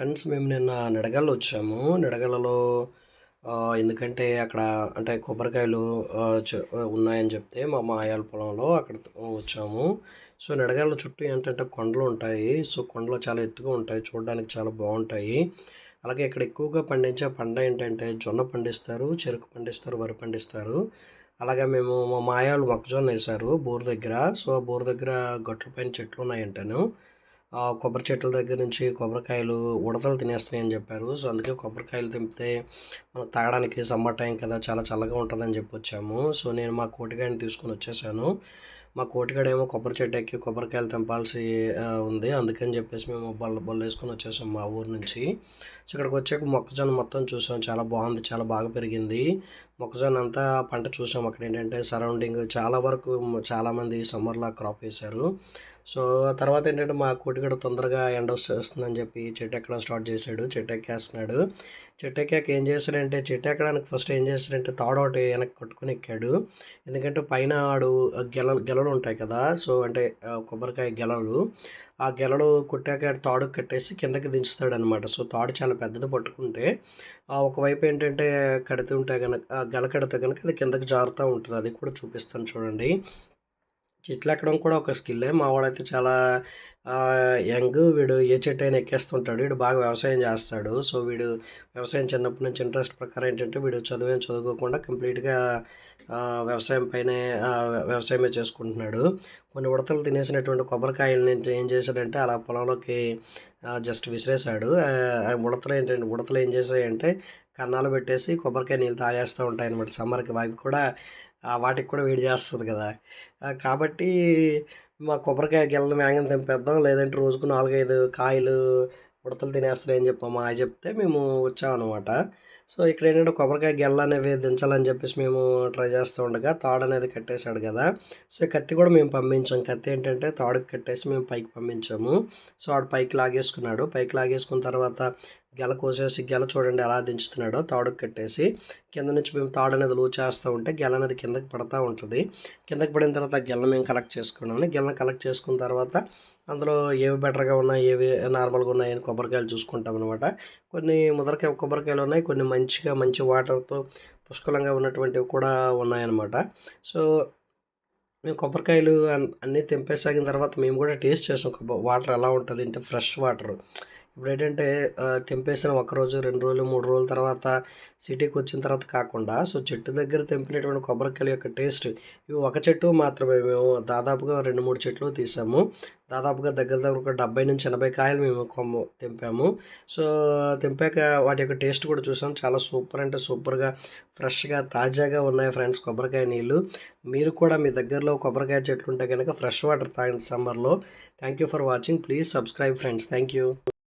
Friends మేము నిన్న నిడగల్లో వచ్చాము. నిడగలలో ఎందుకంటే అక్కడ అంటే కొబ్బరికాయలు ఉన్నాయని చెప్తే మా మాయాల పొలంలో అక్కడ వచ్చాము. సో నిడగల్ల చుట్టూ ఏంటంటే కొండలు ఉంటాయి. సో కొండలు చాలా ఎత్తుగా ఉంటాయి. చూడడానికి చాలా బాగుంటాయి. అలాగే ఇక్కడ ఎక్కువగా పండించే పంట ఏంటంటే జొన్న పండిస్తారు, చెరుకు పండిస్తారు, వరి పండిస్తారు. అలాగే మేము మా మాయాలు మొక్కజొన్న వేశారు బోర్ దగ్గర. సో ఆ బోర్ దగ్గర గట్ల పైన చెట్లు ఉన్నాయంటాను. కొబ్బరి చెట్ల దగ్గర నుంచి కొబ్బరికాయలు ఉడతలు తినేస్తున్నాయని చెప్పారు. సో అందుకే కొబ్బరికాయలు తెంపితే మనకు తాగడానికి సమ్మర్ టైం కదా, చాలా చల్లగా ఉంటుందని చెప్పి వచ్చాము. సో నేను మా కోటిగాడిని తీసుకొని వచ్చేసాను. మా కోటిగాడేమో కొబ్బరి చెట్టు ఎక్కి కొబ్బరికాయలు తెంపాల్సి ఉంది. అందుకని చెప్పేసి మేము బళ్ళు వేసుకొని వచ్చేసాం మా ఊరు నుంచి. సో ఇక్కడికి వచ్చాక మొక్కజొన్న మొత్తం చూసాం. చాలా బాగుంది, చాలా బాగా పెరిగింది. మొక్కజొన్న అంతా పంట చూసాం. అక్కడ ఏంటంటే సరౌండింగ్ చాలా వరకు చాలామంది సమ్మర్లో క్రాప్ వేశారు. సో తర్వాత ఏంటంటే మా కోటిగాడు తొందరగా ఎండ వచ్చేస్తుందని చెప్పి చెట్టు ఎక్కడం స్టార్ట్ చేశాడు. చెట్టు ఎక్కేస్తున్నాడు. చెట్టు ఎక్కాక ఏం చేశాడంటే, చెట్టు ఎక్కడానికి ఫస్ట్ ఏం చేశాడంటే తాడు ఒకటి వెనక్కి కట్టుకొని ఎక్కాడు. ఎందుకంటే పైన ఆడు గెలలు ఉంటాయి కదా. సో అంటే కొబ్బరికాయ గెలలు, ఆ గెలలు కొట్టాక తాడు కట్టేసి కిందకి దించుతాడు అనమాట. సో తాడు చాలా పెద్దది పట్టుకుంటే ఒకవైపు ఏంటంటే కడుతుంటే కనుక గెల కడితే కనుక అది కిందకి జారుతూ ఉంటుంది. అది కూడా చూపిస్తాను చూడండి. చెట్లు ఎక్కడం కూడా ఒక స్కిల్లే. మా వాడైతే చాలా యంగ్. వీడు ఏ చెట్టు అయినా ఎక్కేస్తుంటాడు. వీడు బాగా వ్యవసాయం చేస్తాడు. సో వీడు వ్యవసాయం చిన్నప్పటి నుంచి ఇంట్రెస్ట్ ప్రకారం ఏంటంటే వీడు చదువేం చదువుకోకుండా కంప్లీట్గా వ్యవసాయం పైనే వ్యవసాయమే చేసుకుంటున్నాడు. కొన్ని ఉడతలు తినేసినటువంటి కొబ్బరికాయలని ఏం చేశాడంటే అలా పొలంలోకి జస్ట్ విసిరేశాడు. ఉడతలు ఏం చేశాయంటే కన్నాలు పెట్టేసి కొబ్బరికాయ నీళ్ళు తాగేస్తూ ఉంటాయన్నమాట సమ్మర్కి. అవి కూడా వాటికి కూడా వేడి చేస్తుంది కదా. కాబట్టి మా కొబ్బరికాయ గెలని వేగంగా తెంపేద్దాం, లేదంటే రోజుకు 4, 5 కాయలు ఉడతలు తినేస్తున్నాయని చెప్పి మా మాయ చెప్తే మేము వచ్చామన్నమాట. సో ఇక్కడ ఏంటంటే కొబ్బరికాయ గెలలు అనేవి దించాలని చెప్పేసి మేము ట్రై చేస్తూ ఉండగా తాడు అనేది కట్టేశాడు కదా. సో కత్తి కూడా మేము పంపించాం. కత్తి ఏంటంటే తాడుకి కట్టేసి మేము పైకి పంపించాము. సో ఆడు పైకి లాగేసుకున్నాడు. పైకి లాగేసుకున్న తర్వాత గెల కోసేసి గెల చూడండి ఎలా దించుతున్నాడో తాడుకి కట్టేసి. కింద నుంచి మేము తాడు అనేది లూజ్ చేస్తూ ఉంటే గెల అనేది కిందకి పడతా ఉంటుంది. కిందకి పడిన తర్వాత గెలను మేము కలెక్ట్ చేసుకున్నాము. గెలను కలెక్ట్ చేసుకున్న తర్వాత అందులో ఏవి బెటర్గా ఉన్నాయి, ఏవి నార్మల్గా ఉన్నాయని కొబ్బరికాయలు చూసుకుంటాం అనమాట. కొన్ని ముదరకాయ కొబ్బరికాయలు ఉన్నాయి, కొన్ని మంచి వాటర్తో పుష్కలంగా ఉన్నటువంటివి కూడా ఉన్నాయన్నమాట. సో మేము కొబ్బరికాయలు అన్నీ తెంపేసాగిన తర్వాత మేము కూడా టేస్ట్ చేసాం. వాటర్ ఎలా ఉంటుంది అంటే ఫ్రెష్ వాటర్. ఇప్పుడేంటంటే తెంపేసిన ఒకరోజు, 2 రోజులు, 3 రోజుల తర్వాత సిటీకి వచ్చిన తర్వాత కాకుండా సో చెట్టు దగ్గర తెంపినటువంటి కొబ్బరికాయల యొక్క టేస్ట్, ఇవి ఒక చెట్టు మాత్రమే. మేము దాదాపుగా 2, 3 చెట్లు తీసాము. దాదాపుగా దగ్గర ఒక 70-80 కాయలు మేము తెంపాము. సో తెంపాక వాటి యొక్క టేస్ట్ కూడా చూసాం. చాలా సూపర్ అంటే సూపర్గా ఫ్రెష్గా తాజాగా ఉన్నాయి ఫ్రెండ్స్ కొబ్బరికాయ నీళ్ళు. మీరు కూడా మీ దగ్గరలో కొబ్బరికాయ చెట్లు ఉంటే కనుక ఫ్రెష్ వాటర్ తాగండి సమ్మర్లో. Thank you for watching. Please subscribe friends. Thank you.